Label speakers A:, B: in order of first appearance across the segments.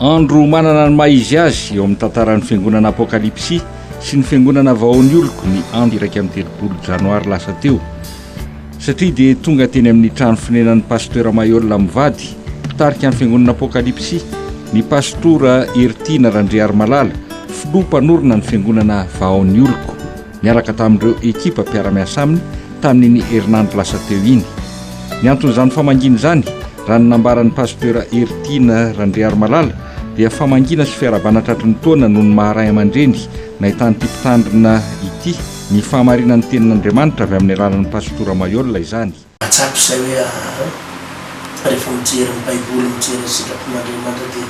A: andro manana ny maizy azy eo amin'ny tantaran'ny fiangonana apokalipsy sy ny fiangonana vahoan'ny oloko ny andro iraika amin'ny telopolo janoary lasa teo satria dia tonga teny amin'ny trano finenan'ny pasteur Mayolla mivady tarika amin'ny fiangonana apokalipsy ny pastora Ertina Randriary Malala filoha mpanorona ny fiangonana vahoan'ny oloko miaraka tamin'ireo ekipa mpiara-miasa aminy tamin'iny herinandro lasa teo iny. Ny anton'izany famangina izany raha ny nambaran'ny pasteur Ertina Randriary Malala dia famangina sy fiarabanatratry ny taona noho ny maharay aman-dreny nahitany ity mpitandrina ity ny fahamarinan'ny tenin'Andriamanitra avy amin'ny alalan'ny pastora Mayolla izany.
B: Matsapy izay hoe rehefa mijery ny baiboly mijery ny sitrapon'Andriamanitra dia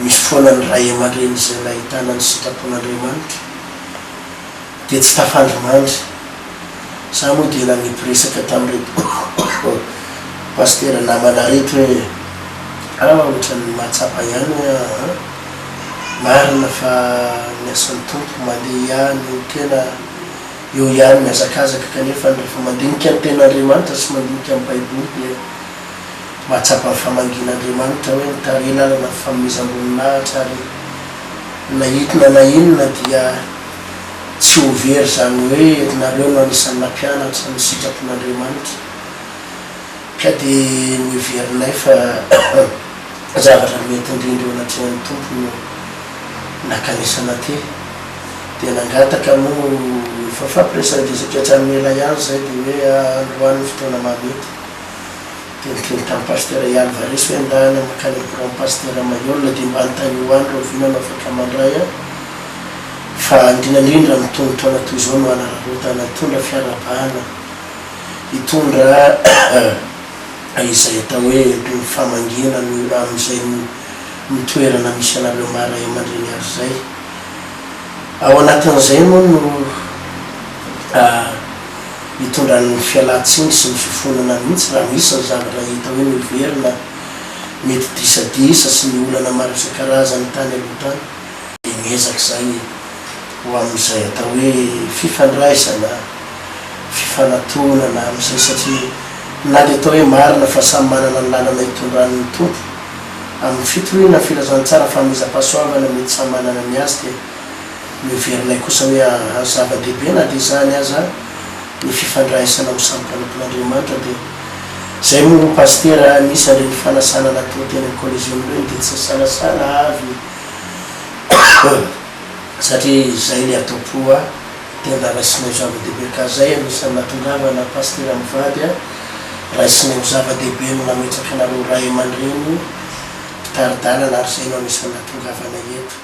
B: misy foana ny ray aman-dreny izay nahitana ny sitrapon'Andriamanitra dia tsy tafandrimandry. Za moa dia nanipiresaka tamin'ireto pasteur namana reto hoe ohatran'ny mahatsapa ihany hoe marina fa miasan'ny tompo mandeha ihany tena eo ihany miazakazaka kanefa rehefa mandinika ny ten'Andriamanitra sy mandinika amin'ny baiboly dia mahatsapa ny famangin'Andriamanitra hoe mitare lalana fanomezam-boninahitra ary nahitina na inona dia tsy ho very zany hoe nareo no anisan'ny nampianatra ny sitrapon'Andriamanitra ka dia miverinay fa zavatra mety indrindra eo anatrehan'ny tompo no nakanisana ty dia nangataka moa efa fampiresadisaka hatramin'ny ela ihany zay dia hoe androany fotoana mamety dia niteny tamin'ny pasteur Alvarez hoe ndahany makany amin'ny pasteur Mayolla dia mba antany hoany reo vinana afaka mandray fa indrindrandrindra mitondra taona toy izao no anararotana hitondra fiarabana hitondra izay atao hoe ny famangina amin'izay mitoerana misy anareo maharay aman-dreny azy zay. Ao anatin'izay moa no hitondra ny fialatsiny sy ny fifonana mihitsy raha misy ny zavatra hita hoe miverina mety disadisa sy ny olana maro isan-karazany tany aloha tany dia miezaka zay ho amin'izay atao hoe fifandraisana fifanantonana amin'izay satria na dia atao hoe marina fa samy manana ny lalana hitondran'ny tompo amin'ny fitohina filazantsara fameza-pahasoavana mety samy manana ny azy dia miverinay kosa hoe zava-dehibe na dia zany aza ny fifandraisana ho samy mpanapon'Andriamanitra dia zay moa pasteur misy reny fanasana natao teny amin'ny collégium reny dia tsy salasala avy satria zay le atao-poa tena raisinay zava-dehibe ka zay anisan'ny natongavana pasteur mivady raisinay ho zava-dehibe no nametraka anareo ray aman-dreny taridalana ary zay no anisan'ny natongavana eto.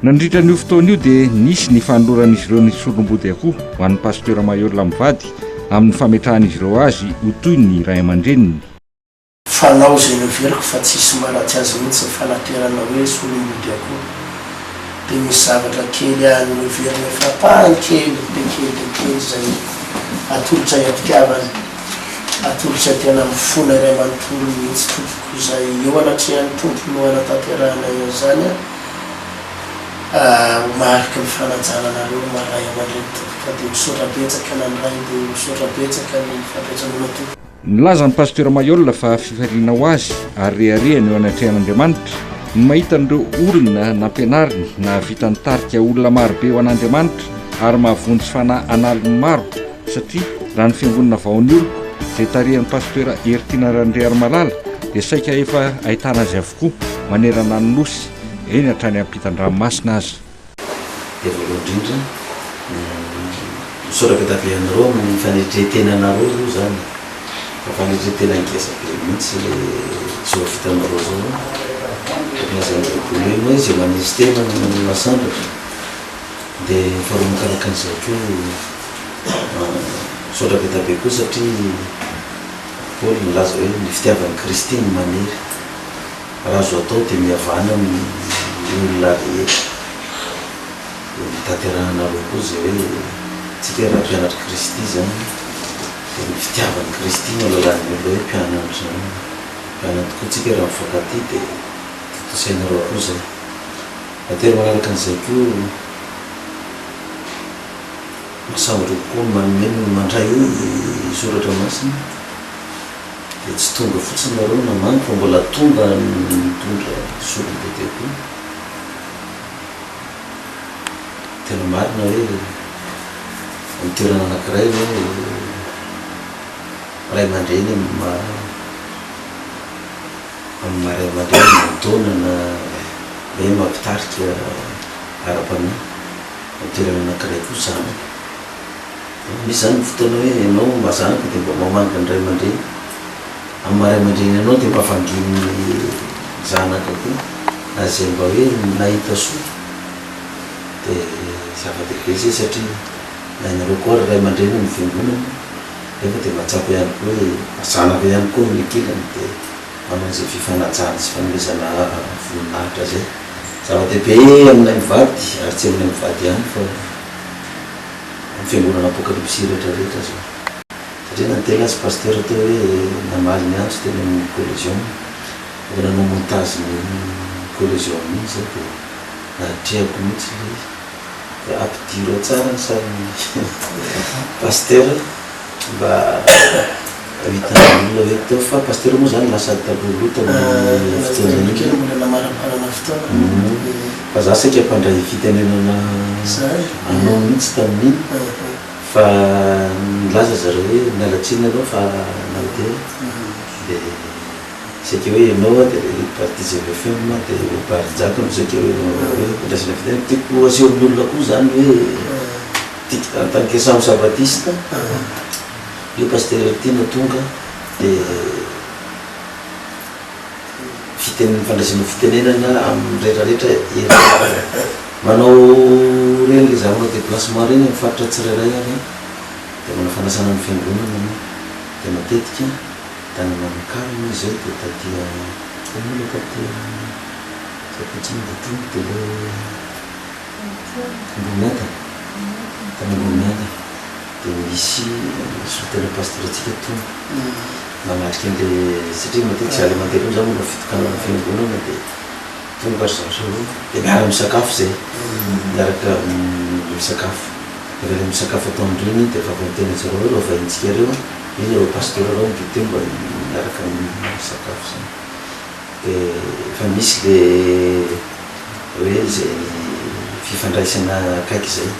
A: Nandritra n'io fotoana io dia nisy ny fanoran'izy ireo ny solom-body akoho ho an'ny pasteur Mayolla mivady amin'ny fametrahan'izy ireo azy ho toy ny ray aman-dreniny.
B: Fanao zay noveriko fa tsisy maratsy azy mihitsy ny fanaterana hoe solom-body akoho dia misy zavatra kely any noverina fapahany kely dia kely zay atolotra iapitiavany atolotra tena mifona iray manontolo mihitsy tompoko zay eo anatrehan'ny tompo no anatanterahana eo zany marika ny fananjananareo maray aman-dreny tompoka dia misaotra betsaka na ny ray dia misaotra betsaka ny fampiatsanona tompo.
A: Nilaza ny pasteur Mayolla fa fifaliana ho azy ary reharehany eo anatrehan'Andriamanitra ny mahita an'ireo olona nampianariny na vitany tarika olona marobe ho an'Andriamanitra ary mahavonjy fanahy analiny maro satria raha ny fiangonana vahoan'ny oloko izay tarehan'ny pasteur Ertina Randriary Malala dia saika efa ahitana azy avokoa manerana ny nosy eny hatrany ampitan-dranomasina azy.
C: Dia voalohany indrindra misaoraka tabeanareo amin'ny fanetretenanareo io zany fa fanetretena ngesabe mihitsy le zao vitanareo zao nazan'ireo hoe zay manisy tena ny masandratra dia faharoa mikaraka an'izay koa misaoraka tabe koa satria Paoly milaza hoe ny fitiavan'ny Kristy ny maniry raha azo atao dia mihavana amin'ny olona rehetra dia mitanteranareo koa zay hoe tsika raha mpianatra Kristy zany dia ny fitiavan'ny Kristy no alalan'ny olo hoe mpianatra tokoa tsika raha mifankaty dia tosainareo koa zay atero manaraka an'izay koa masambatra kokoa manome no mandray io soratra masina dia tsy tonga fotsiny nareo namany fa mbola tonga mitondra solondehibe koa. tena marina hoe amin'ny toerana anankiray hoe ray aman-dreny amin'ny maray aman-dreny mitaona na hoe mampitarika ara-panahy amin'ny toerana anankiray koa zanaka. Misy zany ny fotoana hoe ianao mazanaka dia mba mamanga ny ray aman-dreny, amin'ny maray aman-dreny ianao dia mba vanginy zanaka koa na zay mba hoe nahita soa dia zava-dehibe zay satria na inareo koa ray aman-dreny ny fiangonana nefa dia mahatsapa ihany koa hoe zanaka ihany koa ny kilany dia manao an'izay fifanajana sy fanomezana voninahitra zay. Zava-dehibe aminay mivady ary tsy aminay mivady ihany fa amin'ny fiangonana apokalypsy rehetrarehetra zao. Satria nantena azy pasteur teo hoe namaly ny andro teny amin'ny collégion fa nanao montage ny collégion iny zay dia nahatrehako mihitsy le ampidiro tsara ny sarin'ny pasteur mba hitan'olona hoe teo fa pasteur moa zany lasa tabolota amin'ny fotoana fa za saika mpandray fitenenana anao mihitsy tamin'iny fa nilaza zareo hoe mialatsinina anao fa nalde dia saika hoe ianao dia partie GVFM dia parijaka no saika hoe ndrasina fitena tiako aseo amin'ny olona koa zany hoe tiako en tant que sambo sabatiste io pasteur tiana tonga dia fandraisana fitenenana amin'ny rehetrarehetra manao reny le zavana déplacement reny amin'ny faritra tsirairay any dia manao fanasana amin'ny fiangonana dia matetika tanana mikarina zay dia tadia omola tadia sapatsiny dia tonga dia le Mbomiata tana Mbomiata dia misy sotena pasteuratsika tonga nanatrika an'le satria matetika sy alimentaire io zany mbola fitokana amin'ny fiangonana dia tonga ry dia miara misakafo zay miaraka misakafo rehefa le misakafo atao amin'ireny dia efa miteny zareo hoe reo vahintsika reo iny reo pasteur reo mivite mba miaraka misakafo zany dia efa misy le hoe zay fifandraisana akaiky zay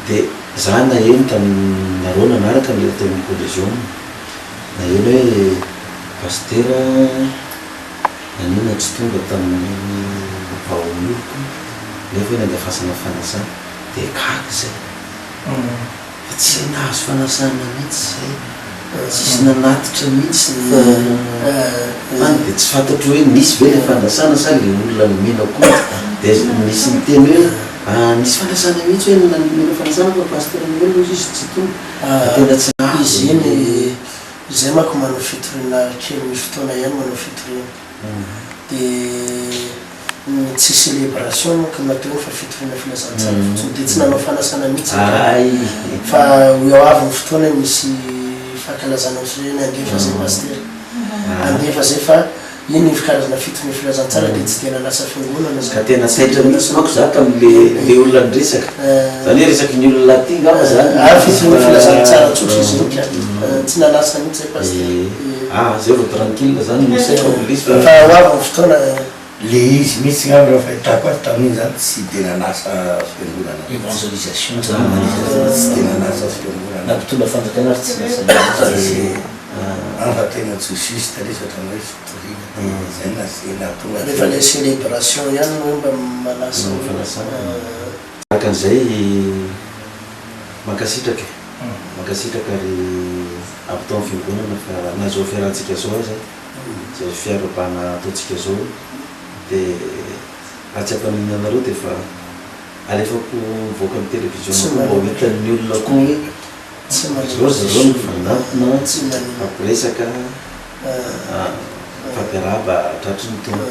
C: dia za na eny taminareo nanaraka nilay tamin'ny collégion na eny hoe pasteur nanina tsy tonga tamin'ny vahonoloko nefa hoe nandafasana fanasana dia kaky zay fa tsy nahazo fanasana mihitsy zay tsisy nanatitra mihitsy fany dia tsy fantatro hoe nisy ve le fanasana sa le olona nomena koa dia misy miteny hoe nisy fanasana mihitsy hoe nanomena fanasana fa pasteur nomena izy tsy tonga tena tsy
B: izy iny zay manko manao fitoriana kely misy fotoana ihany manao fitoriana dia tsy célébration manko nateo fa fitoriana filazantsara fotsiny dia tsy nanao fanasana mihitsy fa eo avy ny fotoana misy fankalazana ny andefa zay pasteur andefa zay fa iny karazana fitoriana filazantsara dia tsy tena lasa fiangonana
C: ka tena saitra mihitsy manko za tamin'le olona nyresaka zany hoe resaky ny olona ty ngamba zany
B: fitoriana filazantsara tsotra izy ika tsy nalasa mihitsy zay pasteur
C: zay vao tranquille zany misaitra polisy
B: fa ho avy ny fotoana
D: le izy mihitsy ngamba raha fahitako azy tamin'iny zany tsy tena nasa fiangonana
E: évangélisation
D: tsy tena nasa fiangonana
E: nampitondra fanjakana ary tsy nasa
D: fa tena tsosista resatra hoe fitoriana zay nasena tonga
B: rehefa le célébration ihany hoe mba malasa
C: fanasana araka an'izay mankasitraka ary avy tao amin'ny fiangonana fa nazao fiarantsika zao azy zay fiarabana ataontsika zao dia raha tsy ampanina anareo dia fa alefako mivoaka amin'ny télévision mba hitan'ny olona koa hoe
B: tsy
C: zao zareo mifanapona fampiresaka fampiaraba tratry ny tona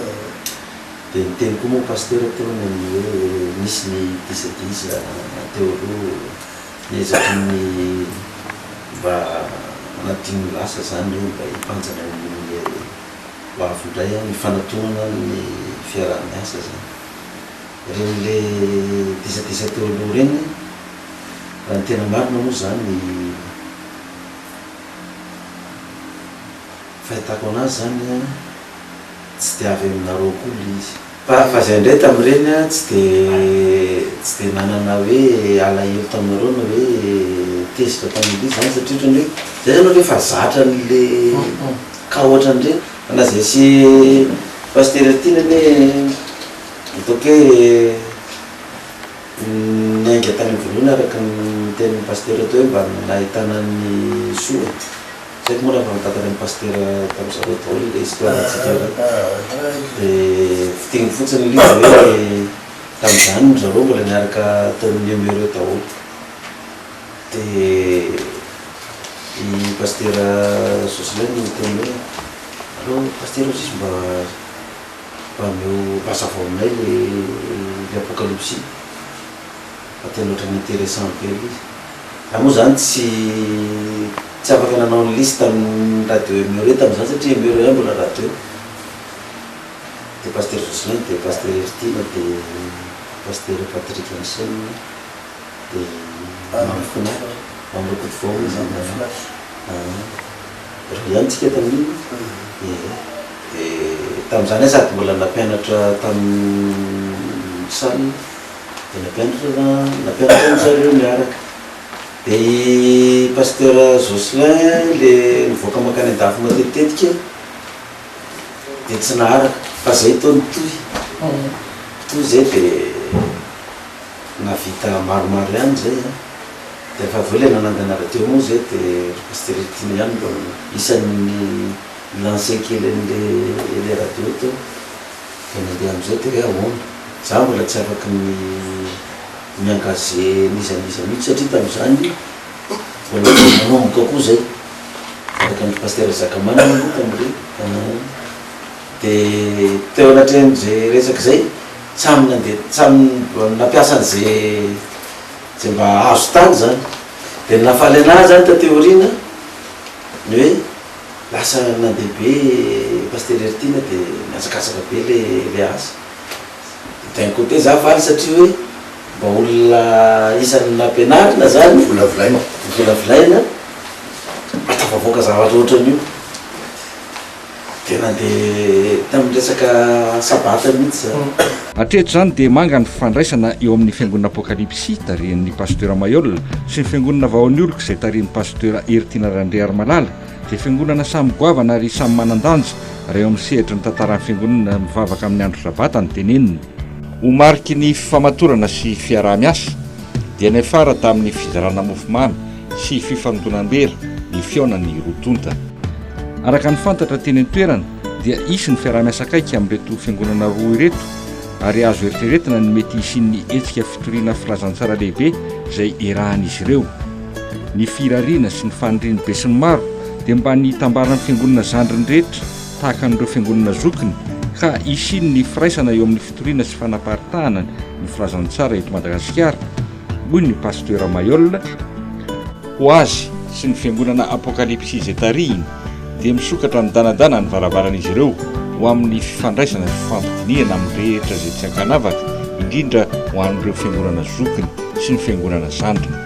C: dia niteny koa moa pasteur teo ny hoe misy ny disadisa teo aloha niezaky ny mba anatiny lasa zany hoe mba hipanjana ny hoavindray ny fanatonana ny fiarah-miasa zany renyle disadisa teo aloha reny raha ny tena marina moa zany fahitako anazy zany tsy de avy aminareo koly izy fa zay indray tamin'ireny tsy de nanana hoe alahelo taminareo na hoe tezitra tamin'le zany satria ohatran'le zay zany hoe fa zatra n'le ka ohatran'ireny na zay sy pasteur tiana hoe ataoko hoe niainga tany voalohany araka ny tenin'ny pasteur atao hoe mba nahitana ny soa saiko moa raha fantatana ny pasteur tamin'izareo daholo le histoiratsika de fitigny fotsiny le izy hoe tamin'izany zareo mbola niaraka tamin'ny emereo daholo de i pasteur Jocelyn teny hoe allo pasteur sisy mba mazava aminay le apocalypse tena ohatrany intéressant be izy raha moa zany tsy afaka nanao ny liste tamin'ny radio emereo tamin'izany satria emereo ihany mbola radio de pasteur Jocelyn de pasteur Ertina de pasteur Patrick Hansen de mamfina mamrokody vao zany ro ihany tsika tamin'iny de tamin'izany sady mbola nampianatra tamin'ny saly de nampianatra zareo miaraka de i pasteur Jocelyn le mivoaka makany an-dafy matetitetika de tsy naharaka fa zay taony toy zay de navita maromaro ihany zay de rehefa aveo le nanangana radio moa zay de pasteur Ertina ihany mba isan'ny lancé kely an'le radio teo de nandeha am'izay de hoe ahoana za mbola tsy afaky miangaze nizanisa mihitsy satria tamin'izany mbola manomboka koa zay araka ny pasteur Zakamana moa tamin'ireny de teo anatrehan'zay resaky zay samy nampiasa an'zay mba azo tany zany de nafaly anazy zany tateorina ny hoe lasa nandehabe pasteur Ertina de miazakazaka be le asa d'un côté za faly satria hoe mba olona isan'ny nampianarina zany volavolaina atavavoaka zavatra ohatran'io de nandeha tamin'ny resaka sabata mihitsy zany
A: hatreto zany dia manga ny fifandraisana eo amin'ny fiangonana apokalypsy tarihan'ny pasteur Mayolle sy ny fiangonana vahoan'ny oloko izay tarihan'ny pasteur Ertina Randre Armalala dia fiangonana samy goavana ary samy manandanja raha eo amin'ny sehatra ny tantaran'ny fiangonana mivavaka amin'ny andro sabata ny teneniny ho mariky ny famatorana sy fiaraha-miasa dia nefara tamin'ny fizarana mofomamy sy fifanodonam-bera ny fiaonany rotonta araka ny fantatra teny an-toerana dia isy ny fiaraha-miasa akaiky amin'ireto fiangonana roa ireto ary azo eritreretina ny mety isin'ny hetsika fitoriana filazantsara lehibe izay erahan'izy ireo ny firariana sy ny fanindriny be sy ny maro dia mba ny tambaran'ny fiangonana zandriny rehetra tahaka an'ireo fiangonana zokiny ka isiny ny firaisana eo amin'ny fitoriana sy fanaparitahana ny filazantsara eto Madagasikara hoy ny pasteur Mayolle ho azy sy ny fiangonana apokalypsy izay tarihiny dia misokatra ny danadana ny varavaran'izy ireo ho amin'ny fifandraisana sy fampidiniana amin'ny rehetra izay tsy ankanavaka indrindra ho an'ireo fiangonana zokiny sy ny fiangonana zandriny